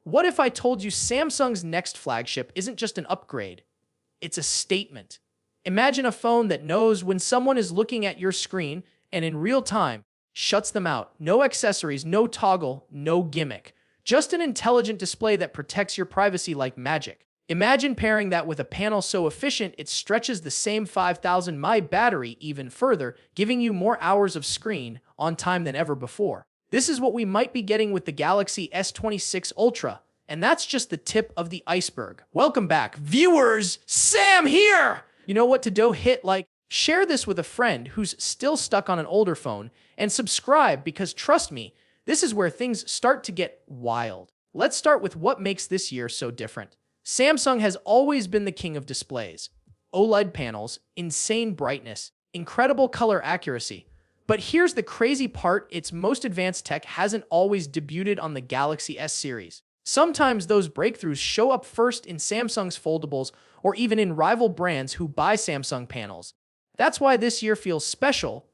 What if I told you Samsung's next flagship isn't just an upgrade? It's a statement. Imagine a phone that knows when someone is looking at your screen and in real time shuts them out. No accessories, no toggle, no gimmick. Just an intelligent display that protects your privacy like magic. Imagine pairing that with a panel so efficient it stretches the same 5000 mAh battery even further, giving you more hours of screen on time than ever before. This is what we might be getting with the Galaxy S26 Ultra, and that's just the tip of the iceberg. Welcome back, viewers! Sam here! You know what to do? Hit like, share this with a friend who's still stuck on an older phone, and subscribe because trust me, this is where things start to get wild. Let's start with what makes this year so different. Samsung has always been the king of displays. OLED panels, insane brightness, incredible color accuracy. But here's the crazy part, its most advanced tech hasn't always debuted on the Galaxy S series. Sometimes those breakthroughs show up first in Samsung's foldables or even in rival brands who buy Samsung panels. That's why this year feels special,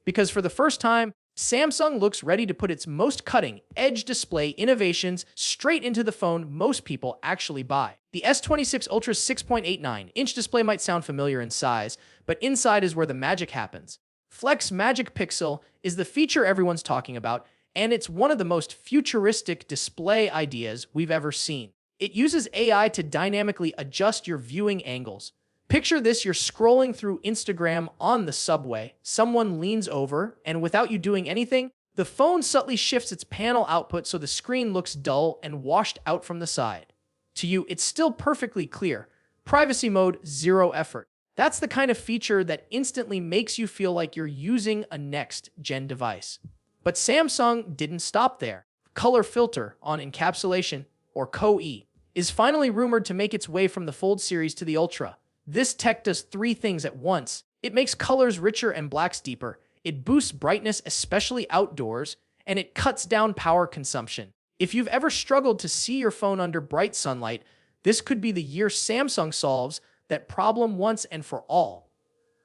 because for the first time, Samsung looks ready to put its most cutting-edge display innovations straight into the phone most people actually buy. The S26 Ultra's 6.89-inch display might sound familiar in size, but inside is where the magic happens. Flex Magic Pixel is the feature everyone's talking about, and it's one of the most futuristic display ideas we've ever seen. It uses AI to dynamically adjust your viewing angles. Picture this, you're scrolling through Instagram on the subway, someone leans over, and without you doing anything, the phone subtly shifts its panel output so the screen looks dull and washed out from the side. To you, it's still perfectly clear. Privacy mode, zero effort. That's the kind of feature that instantly makes you feel like you're using a next-gen device. But Samsung didn't stop there. Color filter on encapsulation, or CoE, is finally rumored to make its way from the Fold series to the Ultra. This tech does three things at once. It makes colors richer and blacks deeper. It boosts brightness, especially outdoors, and it cuts down power consumption. If you've ever struggled to see your phone under bright sunlight, this could be the year Samsung solves that problem once and for all,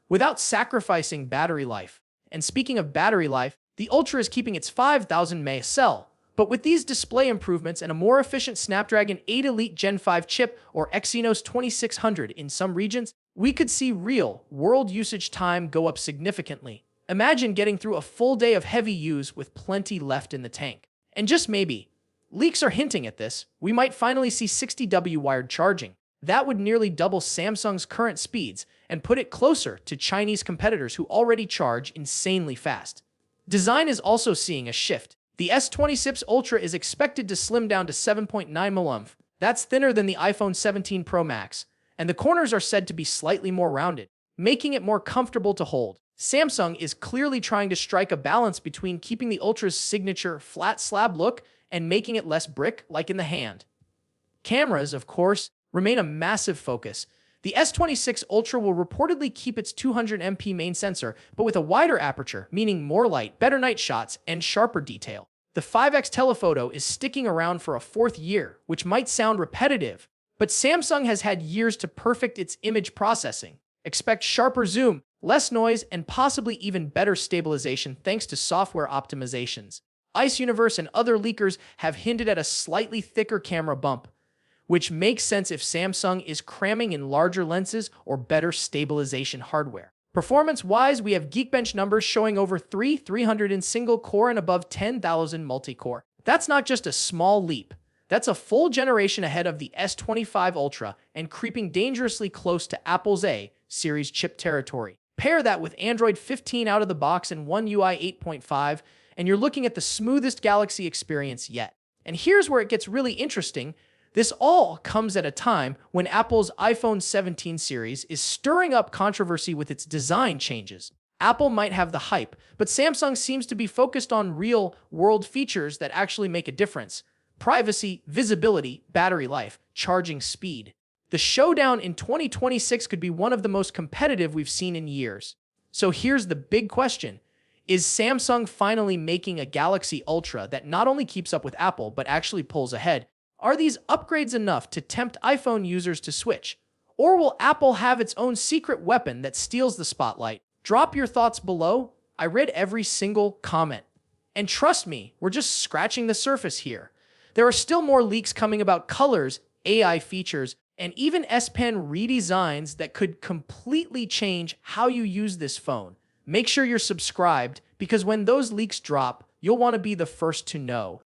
without sacrificing battery life. And speaking of battery life, the Ultra is keeping its 5000 mAh cell. But with these display improvements and a more efficient Snapdragon 8 Elite Gen 5 chip or Exynos 2600 in some regions, we could see real-world usage time go up significantly. Imagine getting through a full day of heavy use with plenty left in the tank. And just maybe, leaks are hinting at this, we might finally see 60W wired charging. That would nearly double Samsung's current speeds and put it closer to Chinese competitors who already charge insanely fast. Design is also seeing a shift. The S26 Ultra is expected to slim down to 7.9mm. That's thinner than the iPhone 17 Pro Max, and the corners are said to be slightly more rounded, making it more comfortable to hold. Samsung is clearly trying to strike a balance between keeping the Ultra's signature flat slab look and making it less brick-like in the hand. Cameras, of course, remain a massive focus. The S26 Ultra will reportedly keep its 200MP main sensor, but with a wider aperture, meaning more light, better night shots, and sharper detail. The 5x telephoto is sticking around for a fourth year, which might sound repetitive, but Samsung has had years to perfect its image processing. Expect sharper zoom, less noise, and possibly even better stabilization thanks to software optimizations. Ice Universe and other leakers have hinted at a slightly thicker camera bump, which makes sense if Samsung is cramming in larger lenses or better stabilization hardware. Performance-wise, we have Geekbench numbers showing over 300 in single-core and above 10,000 multi-core. That's not just a small leap. That's a full generation ahead of the S25 Ultra and creeping dangerously close to Apple's A series chip territory. Pair that with Android 15 out of the box and One UI 8.5, and you're looking at the smoothest Galaxy experience yet. And here's where it gets really interesting. This all comes at a time when Apple's iPhone 17 series is stirring up controversy with its design changes. Apple might have the hype, but Samsung seems to be focused on real-world features that actually make a difference. Privacy, visibility, battery life, charging speed. The showdown in 2026 could be one of the most competitive we've seen in years. So here's the big question. Is Samsung finally making a Galaxy Ultra that not only keeps up with Apple, but actually pulls ahead? Are these upgrades enough to tempt iPhone users to switch? Or will Apple have its own secret weapon that steals the spotlight? Drop your thoughts below. I read every single comment. And trust me, we're just scratching the surface here. There are still more leaks coming about colors, AI features, and even S Pen redesigns that could completely change how you use this phone. Make sure you're subscribed because when those leaks drop, you'll want to be the first to know.